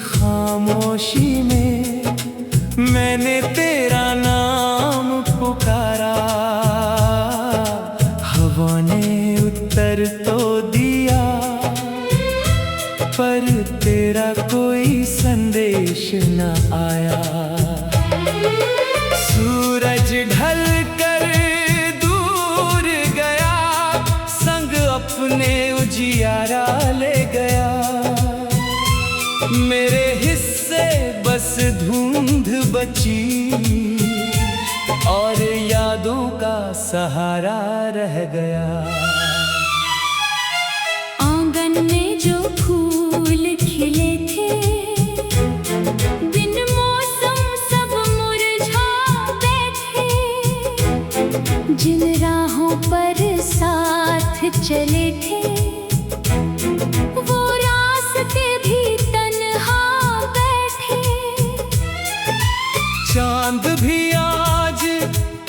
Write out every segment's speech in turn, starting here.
खामोशी में मैंने तेरा नाम पुकारा, हवा ने उत्तर तो दिया पर तेरा कोई संदेश न आया। सूरज ढल कर दूर गया, संग अपने उजियारा ले गया। मेरे हिस्से बस धुंध बची और यादों का सहारा रह गया। आंगन में जो फूल खिले थे, बिन मौसम सब मुरझा बैठे। जिन राहों पर साथ चले थे, वो रास्ते भी चांद भी आज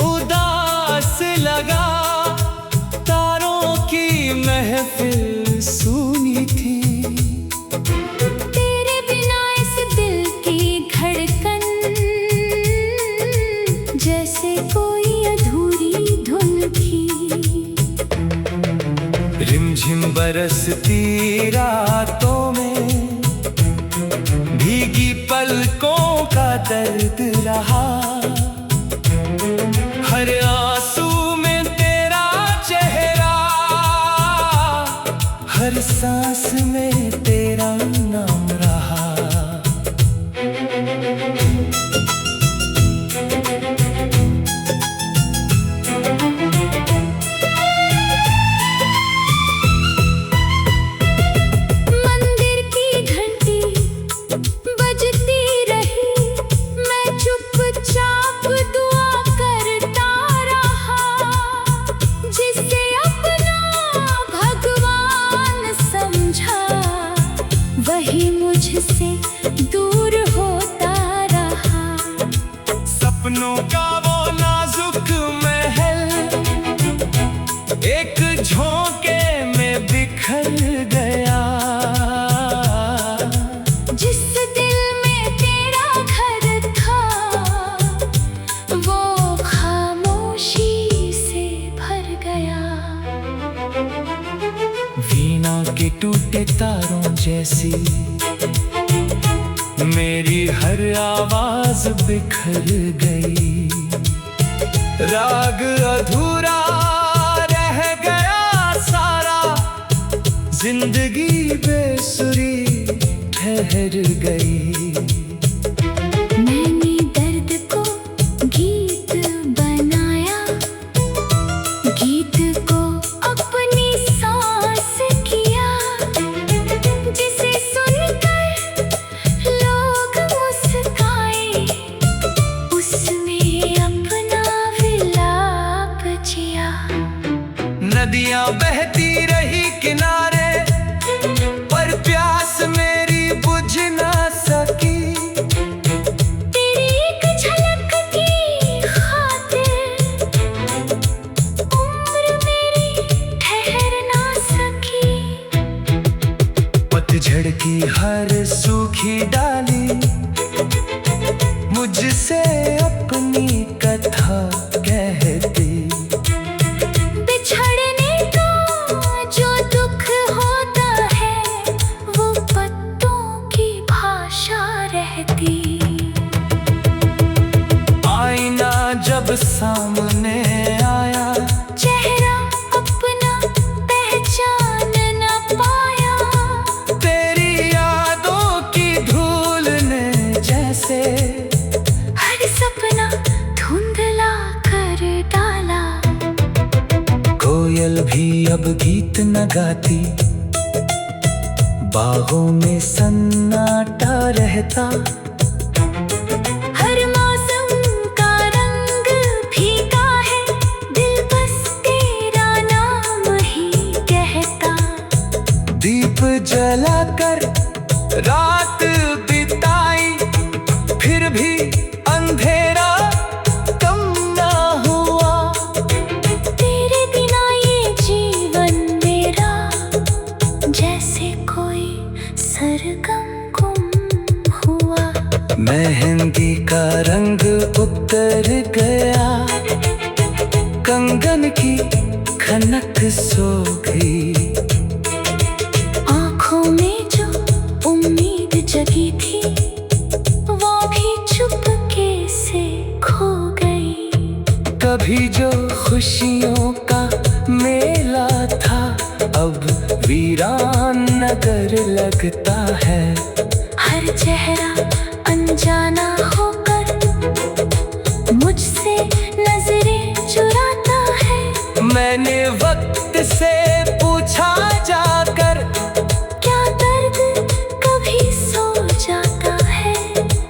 उदास लगा, तारों की महफिल सूनी थी। तेरे बिना इस दिल की धड़कन जैसे कोई अधूरी धुन थी। रिमझिम बरसती रातों में भीगी पलकों का दर्द रहा। हर आंसू में तेरा चेहरा, हर सांस में तेरा नाम रहा। वही मुझसे दूर होता रहा। सपनों का वो नाजुक महल एक झोंके में बिखर गया। जिस दिल में तेरा घर था, वो खामोशी से भर गया। वीणा के टूटे तारों जैसी मेरी हर आवाज बिखर गई। राग अधूरा रह गया सारा, जिंदगी बेसुरी ठहर गई। मैंने दर्द को गीत बनाया, गीत को अपनी सांस किया। जिसे सुनकर लोग मुस्काए, उसमें अपना विलाप जिया। नदियां बहती रही किनारे, पर प्यास मेरी बुझ ना सकी। तेरी एक झलक की खातिर उम्र मेरी ठहर ना सकी। पतझड़ की हर सूखी डाली मुझसे अपनी कथा कहती। बिछड़ने का जो दुख होता है, वो पत्तों की भाषा रहती। आईना जब सामने आया, चेहरा अपना पहचान न पाया। तेरी यादों की धूल ने जैसे हर सपना धुंधला कर डाला। कोयल भी अब गीत न गाती, बागों में सन्नाटा रहता। हर मौसम का रंग मेहंदी का रंग उतर गया, कंगन की खनक सो गई। आँखों में जो उम्मीद जगी थी वो भी चुपके से खो गई। कभी जो खुशियों का मेला था अब वीरान नगर लगता है। हर चेहरा अनजाना होकर मुझसे नजरें चुराता है। मैंने वक्त से पूछा जाकर, क्या दर्द कभी सो जाता है?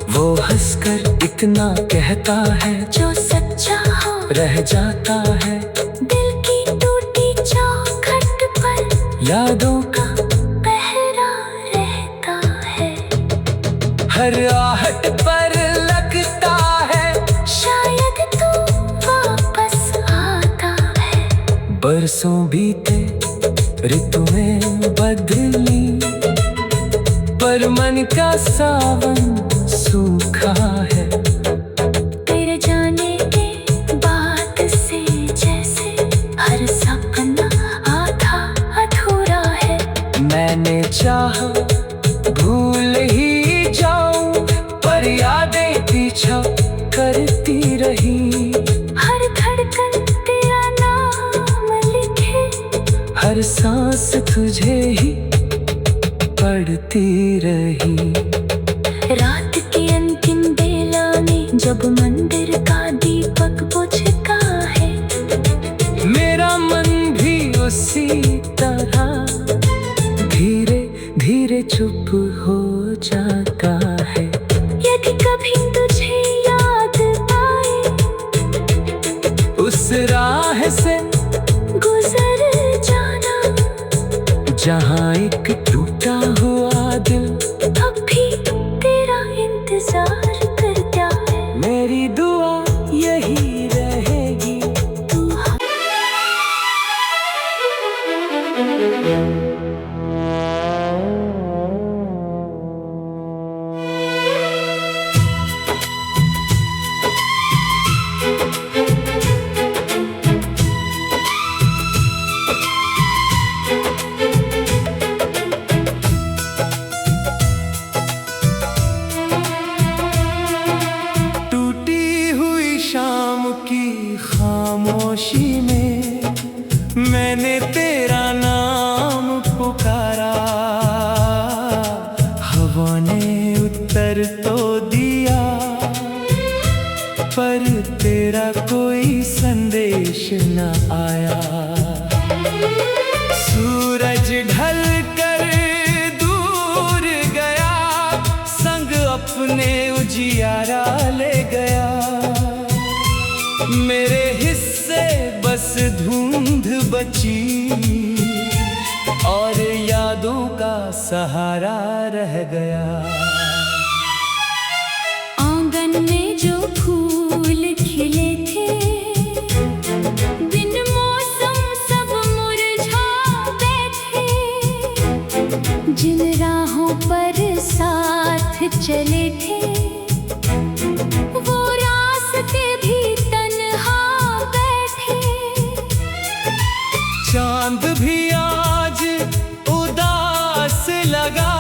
वो हंसकर इतना कहता है, जो सच्चा हो रह जाता है। दिल की टूटी चौखट पर यादों का पहरा रहता है। हर आहट पर लगता है, शायद तू वापस आता है। बरसों बीते ऋतुएं बदली, पर मन का सावन सूखा है। तेरे जाने के बाद से जैसे हर सपना आधा अधूरा है। मैंने चाहा भूल ही जाऊं, पर यादें पीछा करती रही। हर धड़कन तेरा नाम लिखे, हर सांस तुझे ही पढ़ती रही। रात के अंतिम बेला में जब मंदिर का दीपक बुझता है, मेरा मन भी उसी तरह धीरे धीरे चुप हो जाता है। यदि कभी तुझे याद आए उस राह से गुजर जाना, जहाँ एक टूटा हुआ दिल अब भी तेरा इंतजार करता है। मेरी दुआ यही रहेगी। तू टूटी हुई शाम की खामोशी में मैंने तेरा नाम पुकारा। हवा ने उत्तर तो दिया, पर तेरा कोई संदेश न आया। सूरज ढल कर दूर गया, संग अपने उजियारा ले गया। मेरे हिस्से बस धुंध बची, और यादों का सहारा रह गया। आंगन में जो फूल खिले थे, बिन मौसम सब मुरझा बैठे। जिन राहों पर साथ चले थे, वो रास्ते भी तन्हा बैठे। चांद भी आज उदास लगा,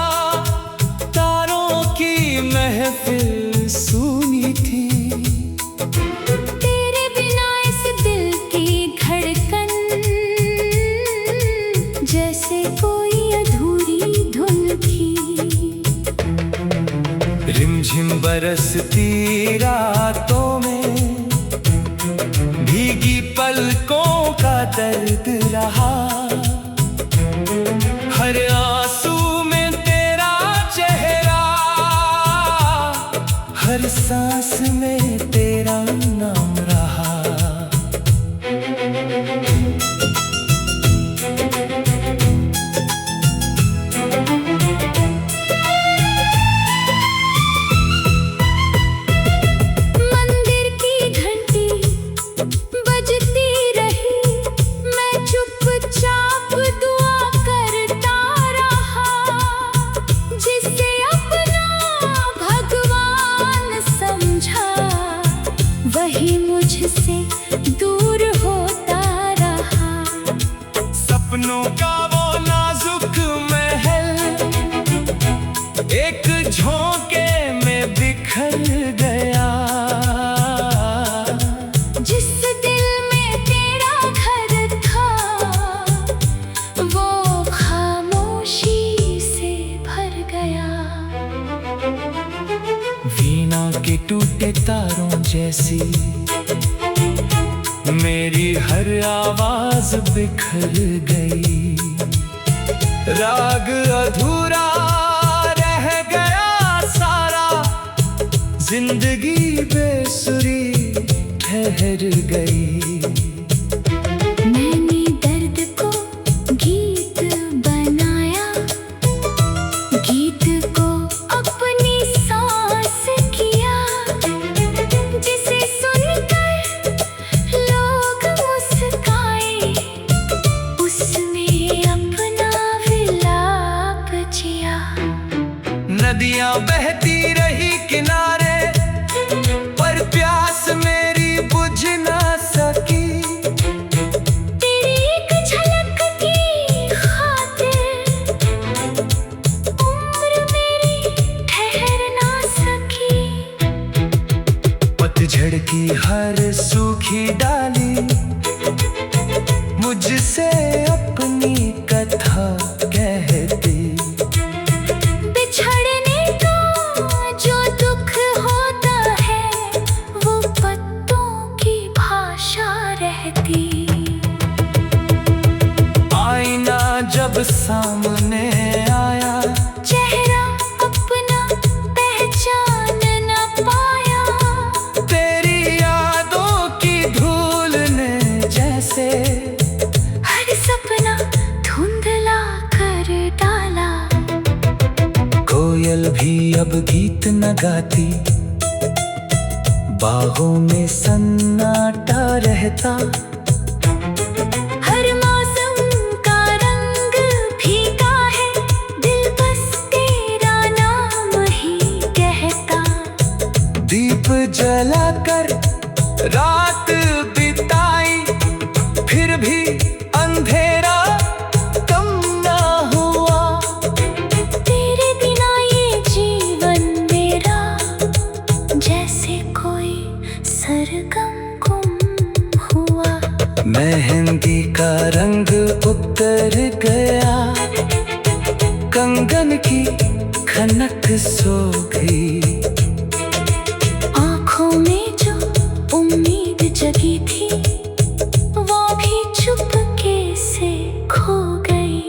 तारों की महफिल सूनी थी। तेरे बिना इस दिल की धड़कन जैसे कोई अधूरी धुन थी। रिमझिम बरसती रातों में भीगी पलकों का दर्द रहा। हर आंसू में तेरा चेहरा, हर सांस में तेरा नाम रहा। मंदिर की घंटी बजती रही, मैं चुपचाप दुआ करता रहा। जिसे अपना भगवान से दूर होता रहा। सपनों का वो नाजुक महल एक झोंके में बिखर गया। जिस दिल में तेरा घर था वो खामोशी से भर गया। वीणा के टूटे तारों जैसी मेरी हर आवाज बिखर गई। राग अधूरा रह गया सारा, जिंदगी बेसुरी ठहर गई। मैंने दर्द को गीत बनाया, गीत को अपनी सांस किया। जिसे सुनकर लोग मुस्काए, उसमें अपना विलाप जिया। नदियां बहती रही किनारे, पर प्यास मेरी बुझ ना सकी। तेरी एक झलक की खातिर उम्र मेरी ठहर ना सकी। पतझड़ की हर सूखी डाली मुझसे अपनी कथा कहती। बिछड़ने का जो दुख होता है वो पत्तों की भाषा रहती। आईना जब सामने आया, चेहरा अपना पहचान न पाया। तेरी यादों की धूल ने जैसे हर सपना धुंधला कर डाला। कोयल भी अब गीत न गाती, बागों में सन्नाटा रहता। हर मौसम का रंग फीका है, दिल बस तेरा नाम ही कहता। दीप जलाकर रात बिताई, फिर भी अंधेरा कम ना हुआ। तेरे बिना ये जीवन मेरा जैसे कोई सरगम गुम हुआ। मेहंदी का रंग उतर गया, कंगन की खनक सो गई। आँखों में जो उम्मीद जगी थी वो भी चुपके से खो गई।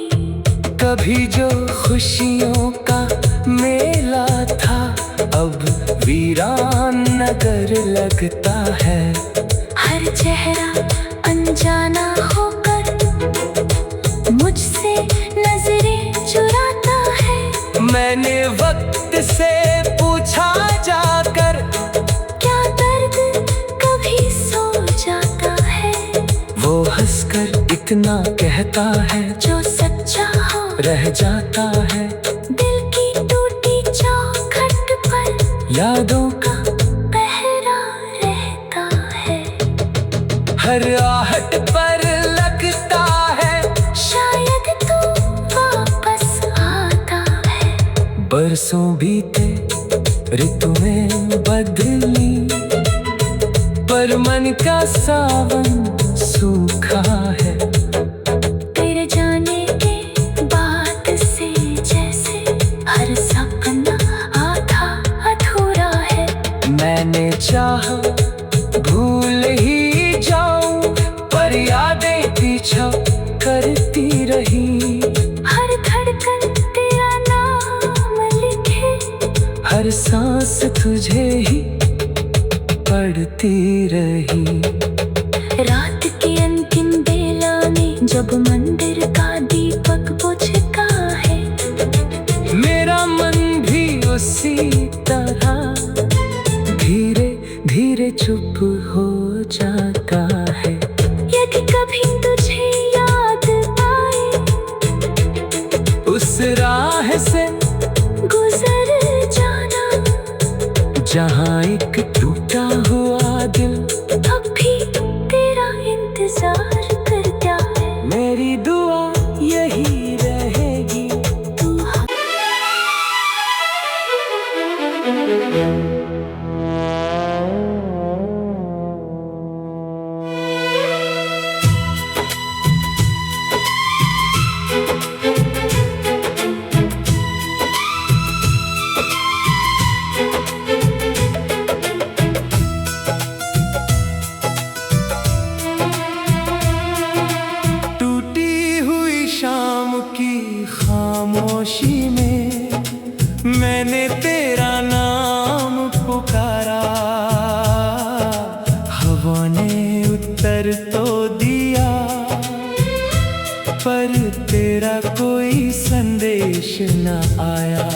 कभी जो खुशियों का मेला था अब वीरान नगर लगता है। हर चेहरा अनजाना होकर मुझसे नजरें चुराता है। मैंने वक्त से पूछा जाकर, क्या दर्द कभी सो जाता है? वो हंसकर इतना कहता है, जो सच्चा हो रह जाता है। दिल की टूटी चौखट पर यादों का पहरा रहता है। हर आहट पर लगता है, शायद तू वापस आता है। बरसों बीते ऋतुएं बदली, पर मन का सावन सूखा है। तेरे जाने के बाद से जैसे हर सपना आधा अधूरा है। मैंने चाहा भूल ही जाऊं, पर यादें पीछा करती रही। हर धड़कन तेरा नाम लिखे, हर सांस तुझे ही पढ़ती रही। रात के अंतिम बेला में जब मंदिर का दीपक बुझता है, मेरा मन भी उसी तरह धीरे धीरे चुप हो जाता है। यदि कभी तुझे याद आए, उस राह से गुजर जाना जहाँ एक टूटा हुआ दिल अब भी तेरा इंतजार करता है। मेरी दुआ यही रहेगी। तू टूटी हुई शाम की खामोशी में मैंने तेरा नाम पुकारा। हवा ने उत्तर तो दिया पर तेरा कोई संदेश न आया।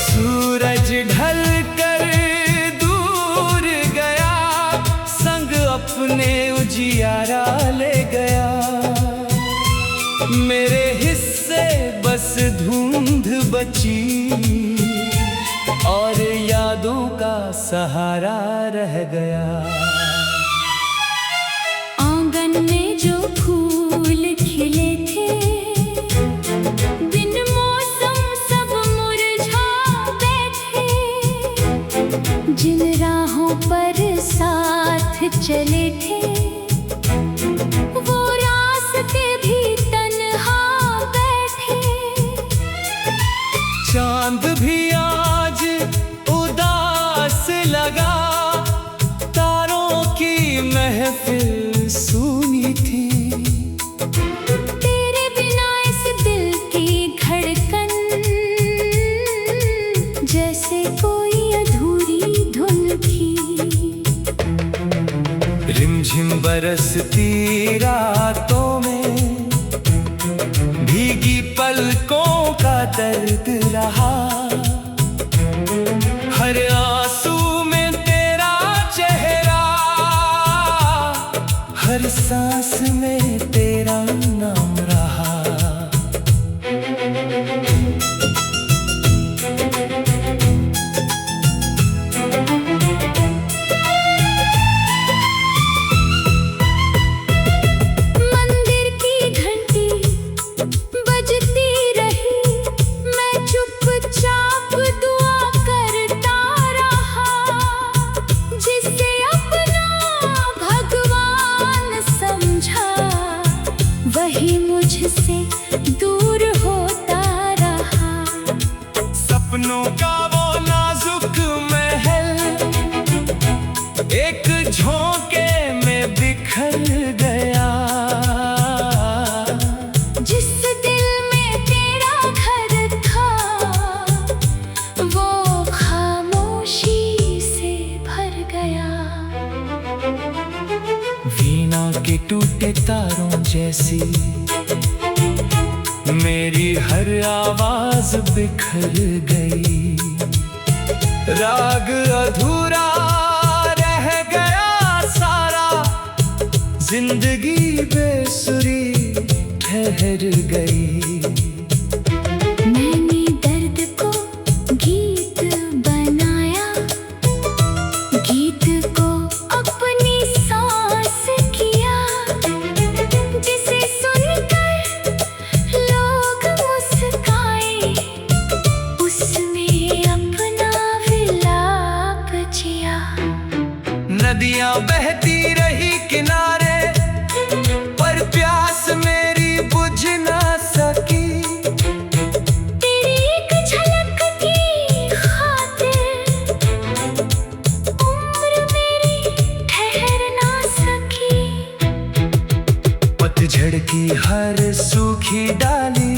सूरज ढल कर दूर गया, संग अपने उजियारा ले गया। मेरे हिस्से बस धुंध बची और यादों का सहारा रह गया। आंगन में जो फूल खिले थे, बिन मौसम सब मुरझा बैठे। जिन राहों पर साथ चले थे, वो रास्ते भी तन्हा बैठे। चांद भी आज उदास लगा, तारों की महफिल सूनी थी। तेरे बिना इस दिल की धड़कन जैसे कोई अधूरी धुन थी। रिमझिम बरसती रातों में भीगी पलकों का दर्द रहा। हर आंसू में तेरा चेहरा, हर सांस में तेरा नाम रहा। मंदिर की घंटी बजती रही, मैं चुपचाप दुआ करता रहा। जिसे अपना भगवान समझा, वही मुझसे दूर होता रहा। सपनों का वो नाजुक महल एक झोंके में बिखर गया। जिस दिल में तेरा घर था, वो खामोशी से भर गया। वीणा के टूटे तारों जैसी मेरी हर आवाज बिखर गई। राग अधूरा रह गया सारा, जिंदगी बेसुरी ठहर गई। मैंने दर्द को गीत बनाया, गीत को अपनी सांस किया। जिसे सुनकर लोग मुस्काए, उसमें अपना विलाप जिया। नदियां बहती रही किनारे, पर प्यास मेरी बुझ ना सकी। तेरी एक झलक की खातिर उम्र मेरी ठहर ना सकी। पतझड़ की हर सूखी डाली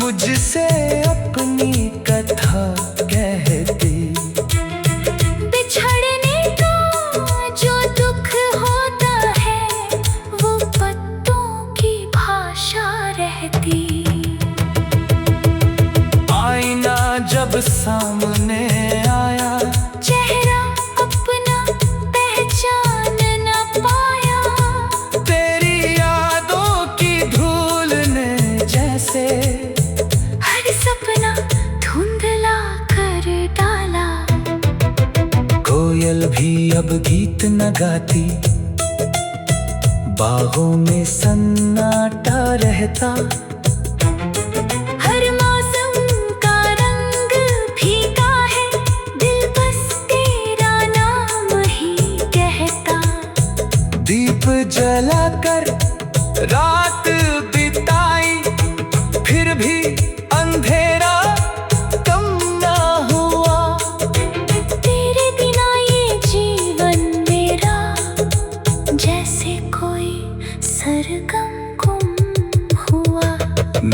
मुझसे अपनी कथा कहती। बिछड़ने का जो दुख होता है, वो पत्तों की भाषा रहती। आईना जब सामने आया, चेहरा अपना पहचान न पाया। तेरी यादों की धूल ने जैसे हर सपना धुंधला कर डाला। कोयल भी अब गीत न गाती, बागों में सन्नाटा रहता। हर मौसम का रंग फीका है, दिल बस तेरा नाम ही कहता। दीप जलाकर रात बिताई, फिर भी अंधेरा कम ना हुआ। तेरे बिना ये जीवन मेरा जैसे कोई सरगम गुम हुआ।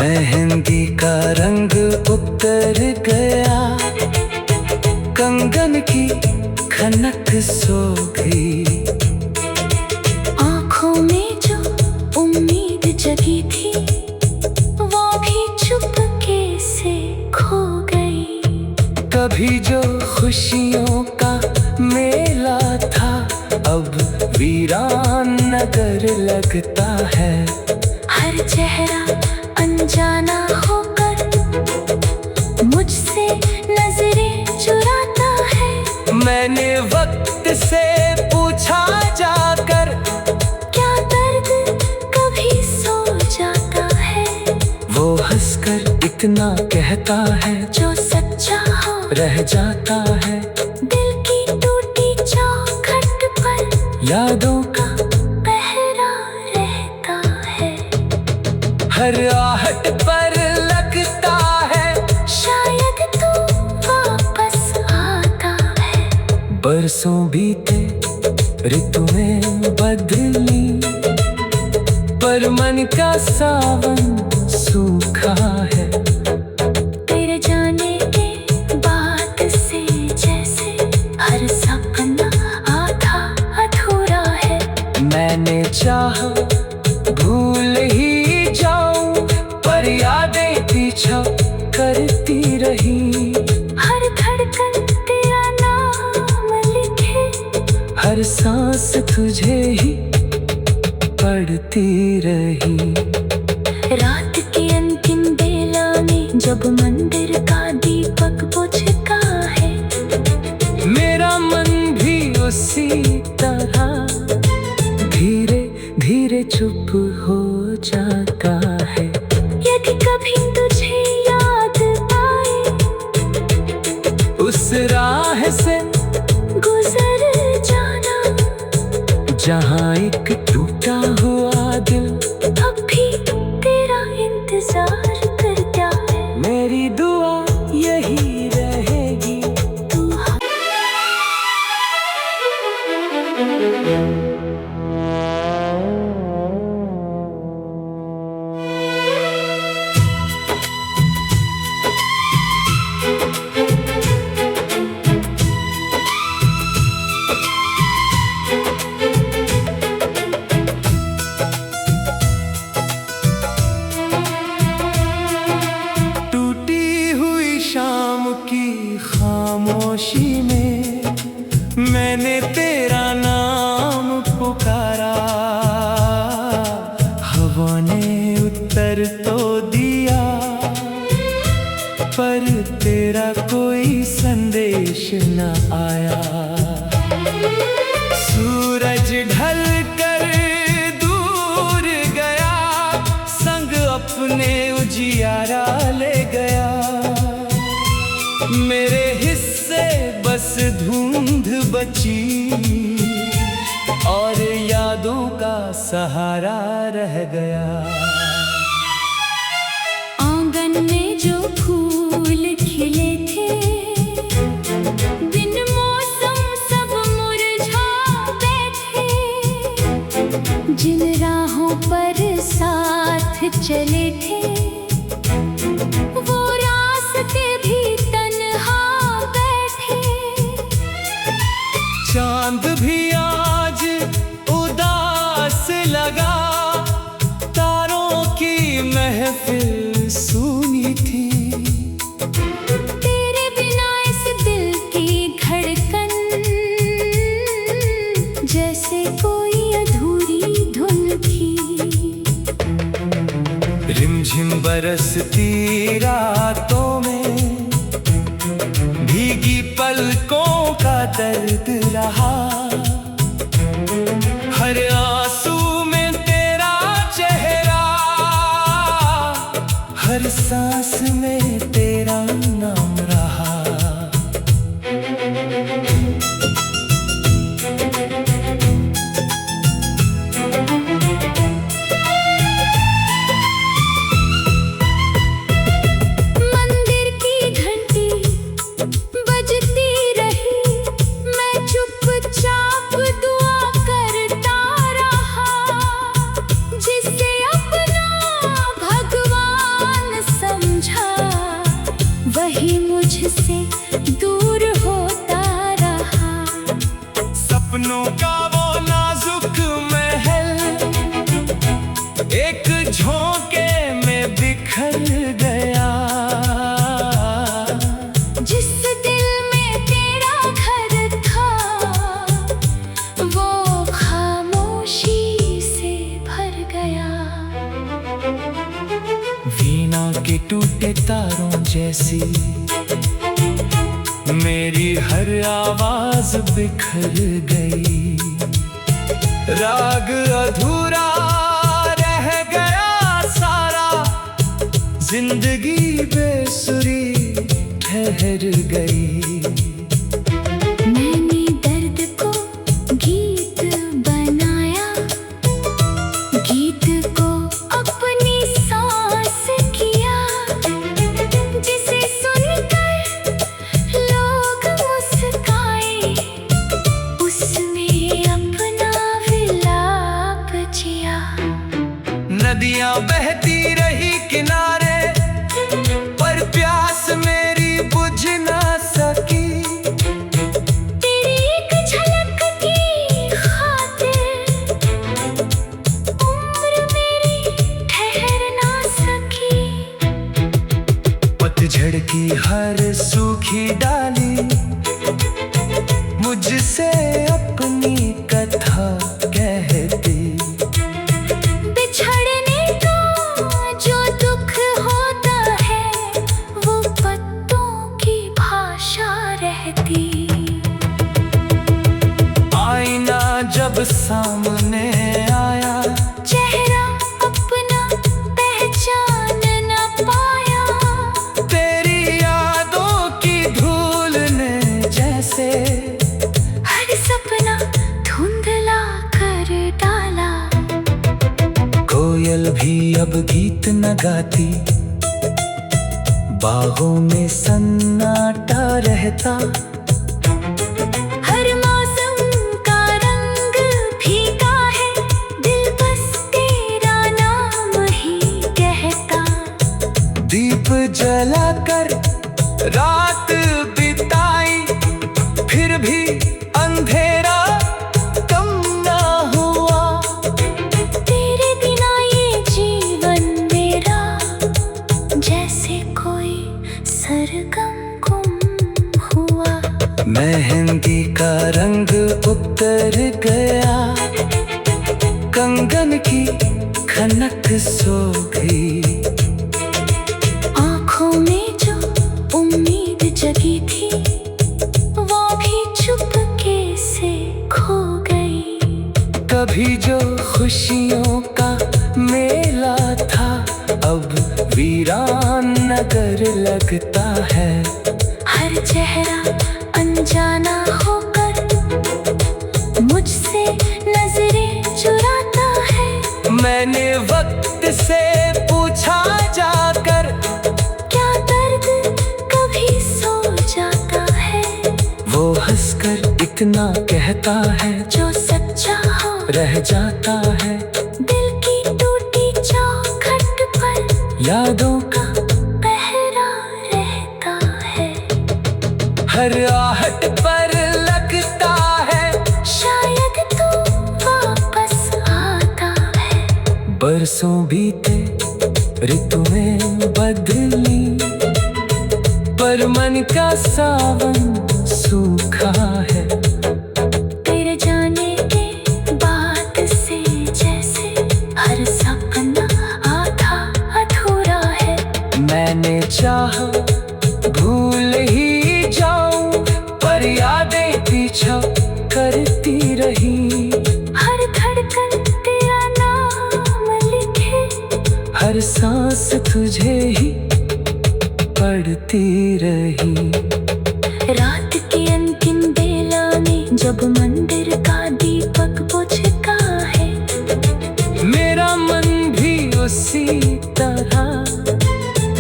मेहंदी का रंग उतर गया, कंगन की खनक सो गई। आँखों में जो उम्मीद जगी थी, वो भी चुपके से खो गई। कभी जो खुशियों का मेला था, अब वीरान नगर लगता है। हर चेहरा अनजाना होकर मुझसे नजरें चुराता है। मैंने वक्त से पूछा जाकर, क्या दर्द कभी सो जाता है? वो हंसकर इतना कहता है, जो सच्चा हो रह जाता है। दिल की टूटी चौखट पर यादों का पहरा रहता है। हर आहट पर लगता है, शायद तू वापस आता है। बरसों बीते, ऋतुएं बदली, पर मन का सावन सूखा है। तेरे जाने के बाद से जैसे हर सपना आधा अधूरा है। मैंने चाहा भूल ही जाऊं, पर यादें पीछा करती रही। हर धड़कन तेरा नाम लिखे, हर सांस तुझे ही पढ़ती रही। रात के अंतिम बेला में जब मंदिर का दीपक बुझता है, मेरा मन भी उसी तरह धीरे धीरे चुप हो जाता है। यदि कभी तुझे याद आए, उस राह से गुजर जाना जहाँ एक टूटा हुआ दिल अब भी तेरा इंतजार करता है। मेरी दुआ यही रहेगी। तू टूटी हुई शाम की खामोशी में मैंने तेरा नाम पुकारा। हवा ने उत्तर तो दिया, पर तेरा कोई संदेश न आया। सूरज ढल कर दूर गया, संग अपने उजियारा ले गया। मेरे हिस्से बस धुंध बची, और यादों का सहारा रह गया। आंगन में जो फूल खिले थे, बिन मौसम सब मुरझा बैठे। जिन राहों पर साथ चले थे, वो रास्ते भी तन्हा बैठे। चांद भी आज उदास लगा, तारों की महफिल सूनी थी। तेरे बिना इस दिल की धड़कन जैसे कोई अधूरी धुन थी। रिमझिम बरसती रातों में भीगी पलकों का दर्द रहा। हर आंसू में तेरा चेहरा, हर सांस में तेरा नाम रहा। मंदिर की घंटी बजती रही, मैं चुपचाप दुआ करता रहा। जिसे अपना भगवान समझा, वही मुझसे दूर होता रहा। सपनों का वो नाजुक महल एक झोंके में बिखर गया। जिस दिल में तेरा घर था, वो खामोशी से भर गया। वीणा के टूटे तारों जैसी मेरी हर आवाज बिखर गई। राग अधूरा रह गया सारा, जिंदगी बेसुरी ठहर गई। मैंने दर्द को गीत बनाया, गीत को अपनी सांस किया। जिसे सुनकर लोग मुस्काए, उसमें अपना विलाप जिया। नदियां बहती रही किनारे, पर प्यास मेरी बुझ ना सकी। तेरी एक झलक की खातिर उम्र मेरी ठहर ना सकी। पतझड़ की हर सूखी डाली मुझसे अपनी कथा कहती। बिछड़ने का जो दुख होता है, वो पत्तों की भाषा रहती। आईना जब सामने आया, चेहरा अपना पहचान न पाया। तेरी यादों की धूल ने जैसे हर सपना धुंधला कर डाला। कोयल भी अब गीत न गाती, बागों में सन्नाटा रहता। हर मौसम का रंग फीका है, दिल बस तेरा नाम ही कहता। दीप जलाकर रात बिताई, फिर भी अंधेरा कम ना हुआ। तेरे बिना ये जीवन मेरा जैसे कोई सरगम गुम हुआ। मेहंदी का रंग उतर गया, कंगन की खनक सो गई। आँखों में जो उम्मीद जगी थी, वो भी चुपके से खो गई। कभी जो खुशियों का मेला था, अब वीरान नगर लगता है। हर चेहरा अनजाना होकर मुझसे नजरें चुराता है। मैंने वक्त से पूछा जाकर, क्या दर्द कभी सो जाता है? वो हंसकर इतना कहता है, जो सच्चा हो रह जाता है। दिल की टूटी चौखट पर यादों का पहरा रहता है। हर आहट पर लगता है, शायद तू वापस आता है। बरसों बीते ऋतुएं बदली, पर मन का सावन सूखा है। तेरे जाने के बाद से जैसे हर सपना आधा अधूरा है। चाहा भूल ही जाऊं, पर यादें हर सांस तुझे ही पढ़ती रही। रात की अंतिम बेला में जब मंदिर का दीपक बुझता है, मेरा मन भी उसी तरह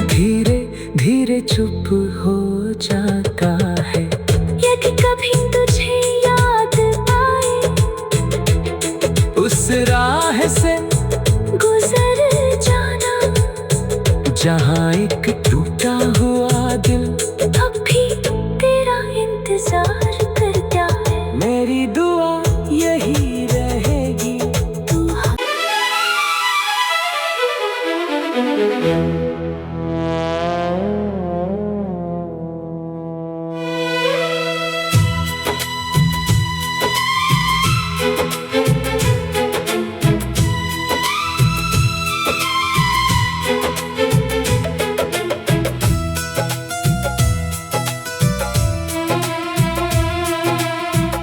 धीरे धीरे चुप हो जाता है। यदि कभी तुझे याद आए, उस राह से गुजर जाना जहाँ एक टूटा हुआ दिल अब भी तेरा इंतजार करता है। मेरी दुआ यही रहेगी। तू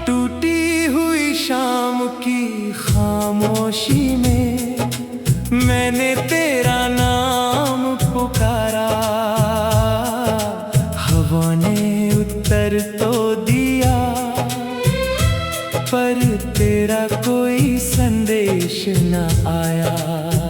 टूटी हुई शाम की खामोशी में मैंने तेरा नाम पुकारा। हवा ने उत्तर तो दिया, पर तेरा कोई संदेश न आया।